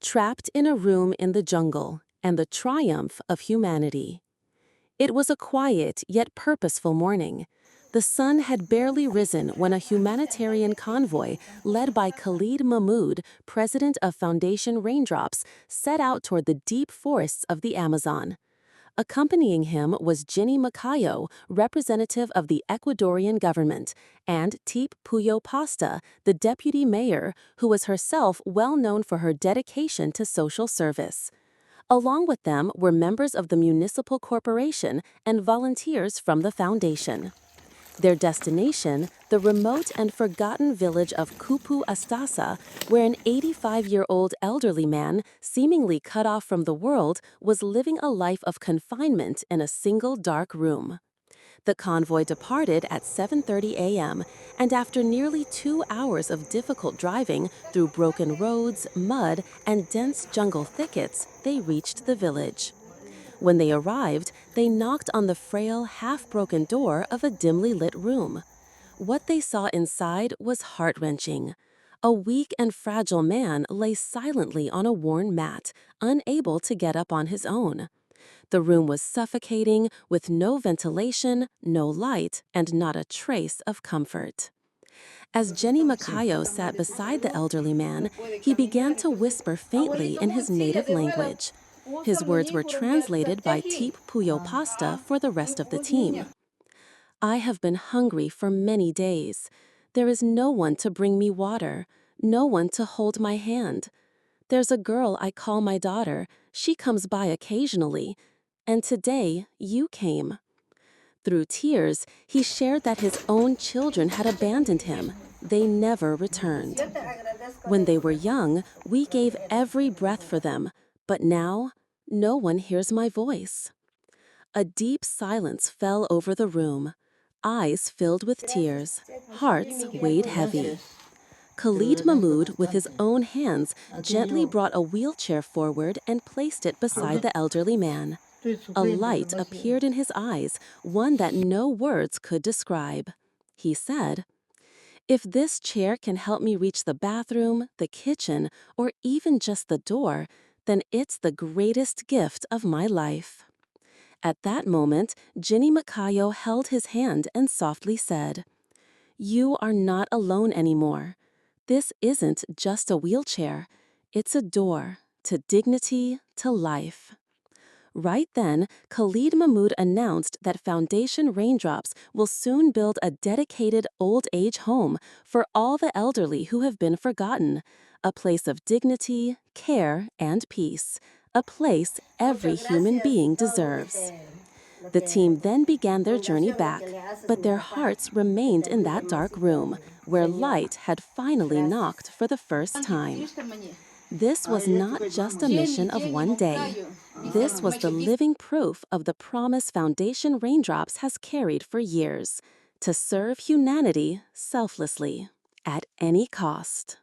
Trapped in a room in the jungle and the triumph of humanity. It was a quiet yet purposeful morning. The sun had barely risen when a humanitarian convoy led by Khalid Mahmoud, president of Foundation Raindrops, set out toward the deep forests of the Amazon. Accompanying him was Jenny Macayo, representative of the Ecuadorian government, and Teep Puyo Pasta, the deputy mayor, who was herself well known for her dedication to social service. Along with them were members of the municipal corporation and volunteers from the foundation. Their destination, the remote and forgotten village of Kupu Estasa, where an 85-year-old elderly man, seemingly cut off from the world, was living a life of confinement in a single dark room. The convoy departed at 7:30 a.m., and after nearly 2 hours of difficult driving through broken roads, mud, and dense jungle thickets, they reached the village. When they arrived, they knocked on the frail, half-broken door of a dimly lit room. What they saw inside was heart-wrenching. A weak and fragile man lay silently on a worn mat, unable to get up on his own. The room was suffocating, with no ventilation, no light, and not a trace of comfort. As Jenny Macayo sat beside the elderly man, he began to whisper faintly in his native language. His words were translated by Teep Puyo Pasta for the rest of the team. "I have been hungry for many days. There is no one to bring me water, no one to hold my hand. There's a girl I call my daughter. She comes by occasionally. And today, you came." Through tears, he shared that his own children had abandoned him. They never returned. "When they were young, we gave every breath for them, but now, no one hears my voice." A deep silence fell over the room. Eyes filled with tears, hearts weighed heavy. Khalid Mahmoud, with his own hands, gently brought a wheelchair forward and placed it beside the elderly man. A light appeared in his eyes, one that no words could describe. He said, "If this chair can help me reach the bathroom, the kitchen, or even just the door, then it's the greatest gift of my life." At that moment, Jenny Macayo held his hand and softly said, "You are not alone anymore. This isn't just a wheelchair. It's a door to dignity, to life." Right then, Khalid Mahmoud announced that Foundation Raindrops will soon build a dedicated old age home for all the elderly who have been forgotten, a place of dignity, care, and peace, a place every human being deserves. The team then began their journey back, but their hearts remained in that dark room, where light had finally knocked for the first time. This was not just a mission of one day. This was the living proof of the promise Foundation Raindrops has carried for years: to serve humanity selflessly, at any cost.